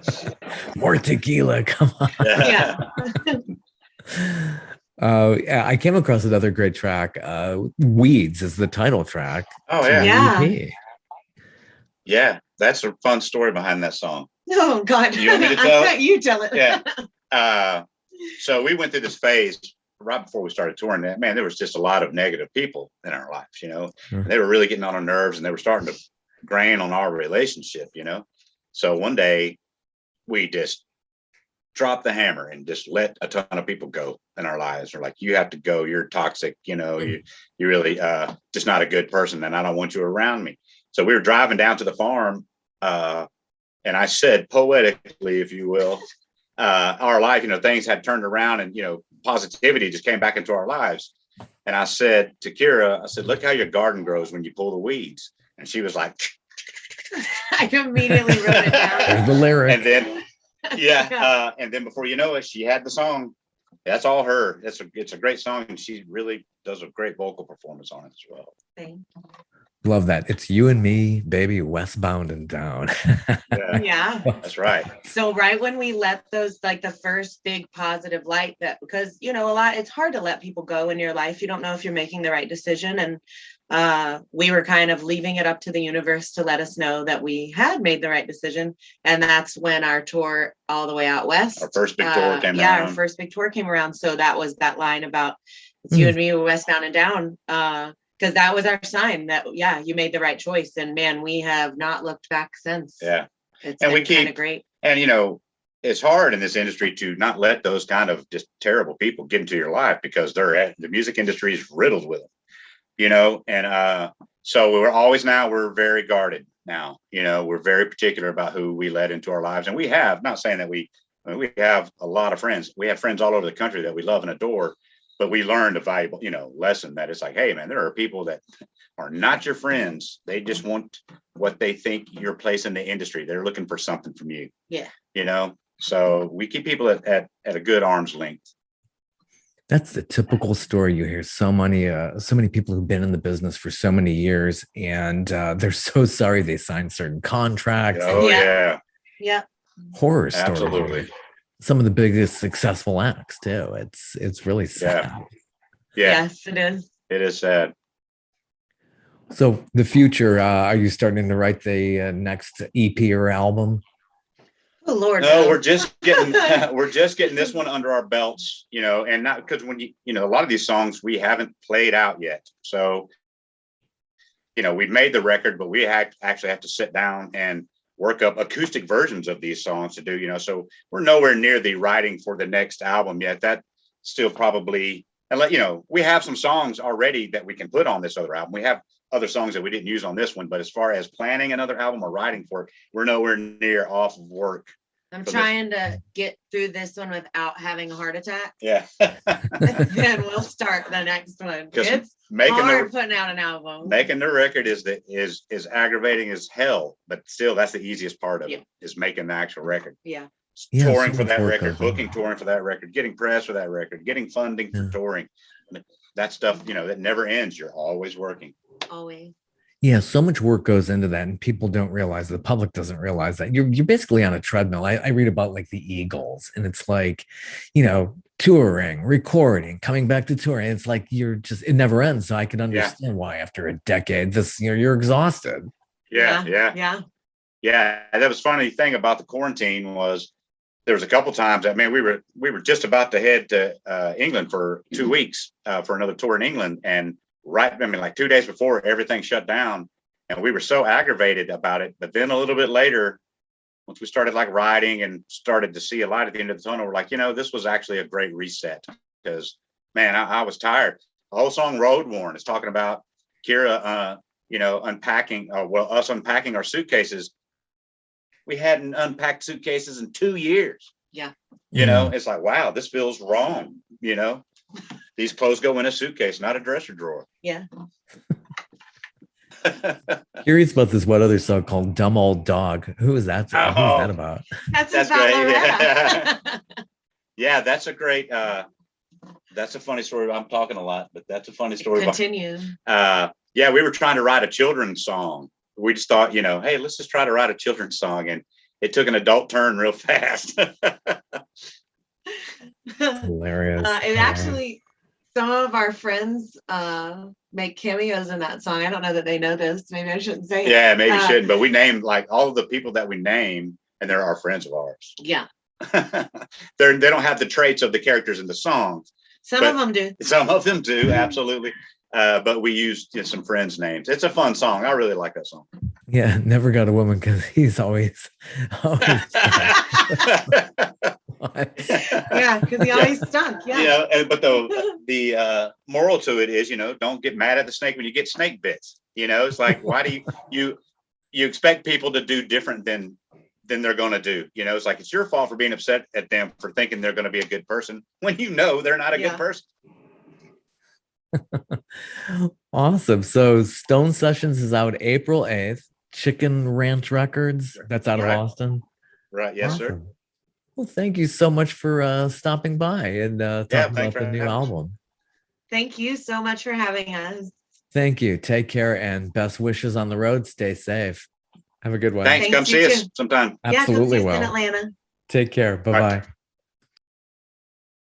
More tequila, come on. Yeah. I came across another great track. Weeds is the title track. Oh yeah. Yeah. Yeah, that's a fun story behind that song. Oh God. You want me to tell it? You tell it. Yeah. So we went through this phase right before we started touring. Man, there was just a lot of negative people in our lives, Sure. They were really getting on our nerves and they were starting to grain on our relationship, So one day we just dropped the hammer and just let a ton of people go in our lives. We're like, you have to go. You're toxic. You really just not a good person. And I don't want you around me. So we were driving down to the farm. And I said poetically, if you will, our life, things had turned around and, positivity just came back into our lives. And I said to Kira, look how your garden grows when you pull the weeds. And she was like, I immediately wrote it down. There's the lyric. And then Yeah. And then before you know it, she had the song. That's all her. It's a great song, and she really does a great vocal performance on it as well. Thanks. Love that. It's you and me, baby, westbound and down. Yeah. That's right. So right when we let those, like the first big positive light, that because it's hard to let people go in your life. You don't know if you're making the right decision. And we were kind of leaving it up to the universe to let us know that we had made the right decision. And that's when our tour all the way out west. Our first big tour came around. Yeah, our first big tour came around. So that was that line about it's you and me, westbound and down. Because that was our sign that, you made the right choice. And man, we have not looked back since. Yeah. It's and we kind keep of great. And, it's hard in this industry to not let those kind of just terrible people get into your life, because the music industry is riddled with them, and so we're very guarded now. We're very particular about who we let into our lives. And we have, not saying that we have a lot of friends. We have friends all over the country that we love and adore. But we learned a valuable, lesson that it's like, hey, man, there are people that are not your friends. They just want what they think your place in the industry. They're looking for something from you. Yeah. So we keep people at a good arm's length. That's the typical story. You hear so many people who've been in the business for so many years, and they're so sorry they signed certain contracts. Oh, yeah. Yeah. Horror story. Absolutely. Some of the biggest successful acts too. It's really sad. Yeah. Yes, it is. It is sad. So the future, are you starting to write the next EP or album? Oh Lord. No, we're just getting this one under our belts, and not because when a lot of these songs we haven't played out yet. So, we've made the record, but we actually have to sit down and work up acoustic versions of these songs to do, so we're nowhere near the writing for the next album yet. That still probably, and we have some songs already that we can put on this other album. We have other songs that we didn't use on this one, but as far as planning another album or writing for it, we're nowhere near off of work. I'm trying to get through this one without having a heart attack. Yeah. Then we'll start the next one. It's hard putting out an album. Making the record is aggravating as hell, but still that's the easiest part of it, is making the actual record. Yeah. Touring for that record, booking touring for that record, getting press for that record, getting funding for touring. That stuff, that never ends. You're always working. Always. Yeah, so much work goes into that, and people don't realize, the public doesn't realize that you're basically on a treadmill. I read about like the Eagles, and it's like, touring, recording, coming back to touring. It's like it never ends. So I can understand why after a decade, you're exhausted. Yeah. That was funny thing about the quarantine was there was a couple times. I mean, we were just about to head to England for 2 weeks for another tour in England, and like 2 days before everything shut down, and we were so aggravated about it. But then a little bit later, once we started like writing and started to see a light at the end of the tunnel, we're like, this was actually a great reset, because man, I was tired. The whole song Road Worn is talking about Kira, unpacking, us unpacking our suitcases. We hadn't unpacked suitcases in 2 years. Yeah. It's like, wow, this feels wrong. These clothes go in a suitcase, not a dresser drawer. Yeah. Curious about this one other song called Dumb Old Dog. Who is that? Oh, Who's that about? That's about great. Yeah, that's a great, that's a funny story. I'm talking a lot, but that's a funny story. Continue. We were trying to write a children's song. We just thought, hey, let's just try to write a children's song. And it took an adult turn real fast. Hilarious. It actually, some of our friends make cameos in that song. I don't know that they know this. Maybe I shouldn't say it. Yeah, maybe you shouldn't. But we named like all of the people that we name, and they're our friends of ours. Yeah. They don't have the traits of the characters in the songs. Some of them do. Some of them do, absolutely. But we used some friends' names. It's a fun song. I really like that song. Yeah, never got a woman because he's always Yeah, because he always stunk. Yeah. But the moral to it is, don't get mad at the snake when you get snake bits. It's like, why do you expect people to do different than they're going to do? It's like, it's your fault for being upset at them for thinking they're going to be a good person when they're not a good person. Awesome. So Stone Sessions is out April 8th. Chicken Ranch Records, that's out of Austin. Right. Yes, awesome. Sir. Well, thank you so much for stopping by and talking thanks about the for new having us. album. Thank you so much for having us. Thank you. Take care and best wishes on the road. Stay safe. Have a good one. Thanks. Thanks, Come you see us too. sometime. Yeah, come Absolutely see us in will. Atlanta. Take care. Bye All bye. right.